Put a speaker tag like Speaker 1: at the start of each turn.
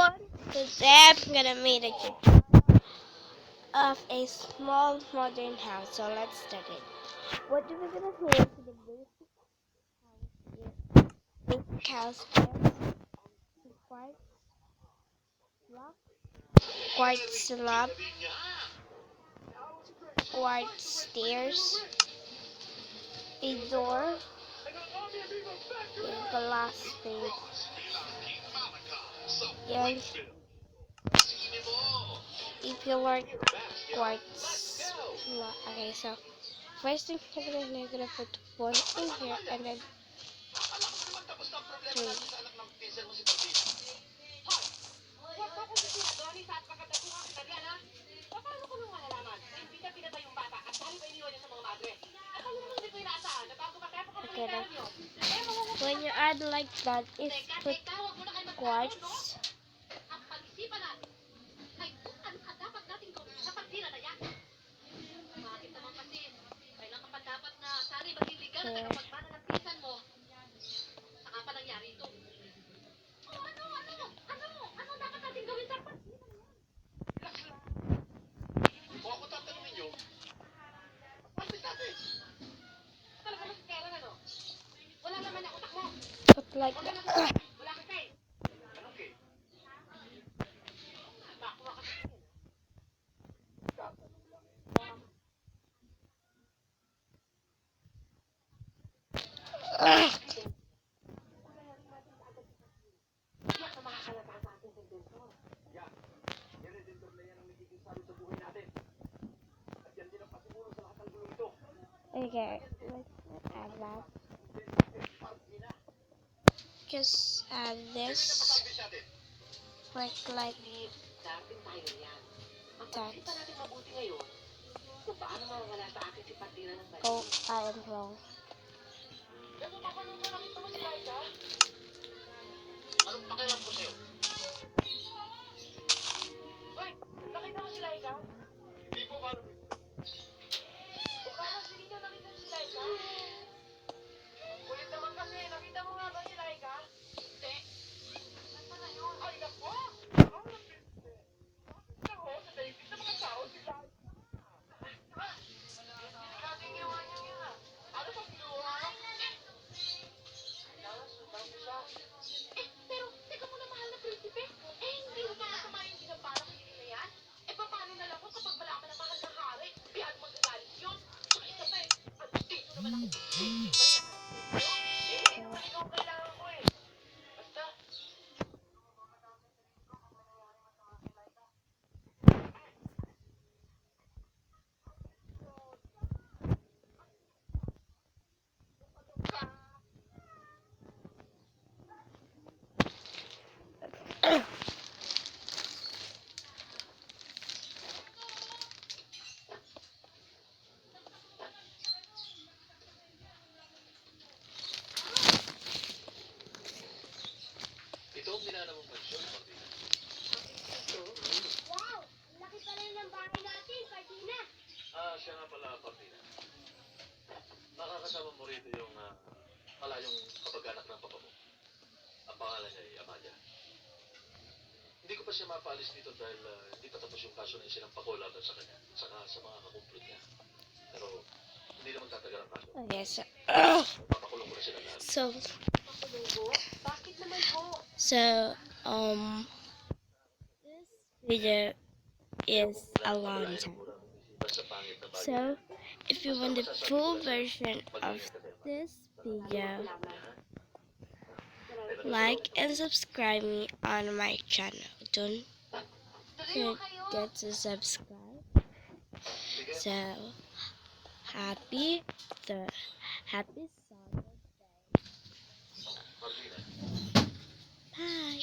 Speaker 1: everyone. Today I'm gonna make a tutorial of a small modern house. So let's start it. What we're gonna do is the basic house is quartz block, quartz slab, quartz stairs, a door, a glass pane, and a pillar quartz block. Okay, so first thing we're gonna put one in here and then three. Okay, then when you add like that, is put quartz. Here. Put like that. Okay, let's add that. Just add this. Like that. Oh, I am wrong.
Speaker 2: Siya nga pala, Martina. Nakakasama mo rito yung malayong kapag-anak ng papa mo. Ang pangalan niya ay Amalia. Hindi ko pa siya mapaalis dito dahil hindi pa tapos yung kaso na isinampako laban sa kanya, saka sa mga kakumplot niya. Pero hindi naman tatagal ang kaso.
Speaker 1: Okay, so
Speaker 2: Papakulong ko na sila lahat.
Speaker 1: This video is a long time. So, if you want the full version of this video, like and subscribe me on my channel. Don't forget to subscribe. So, happy Sunday. Bye.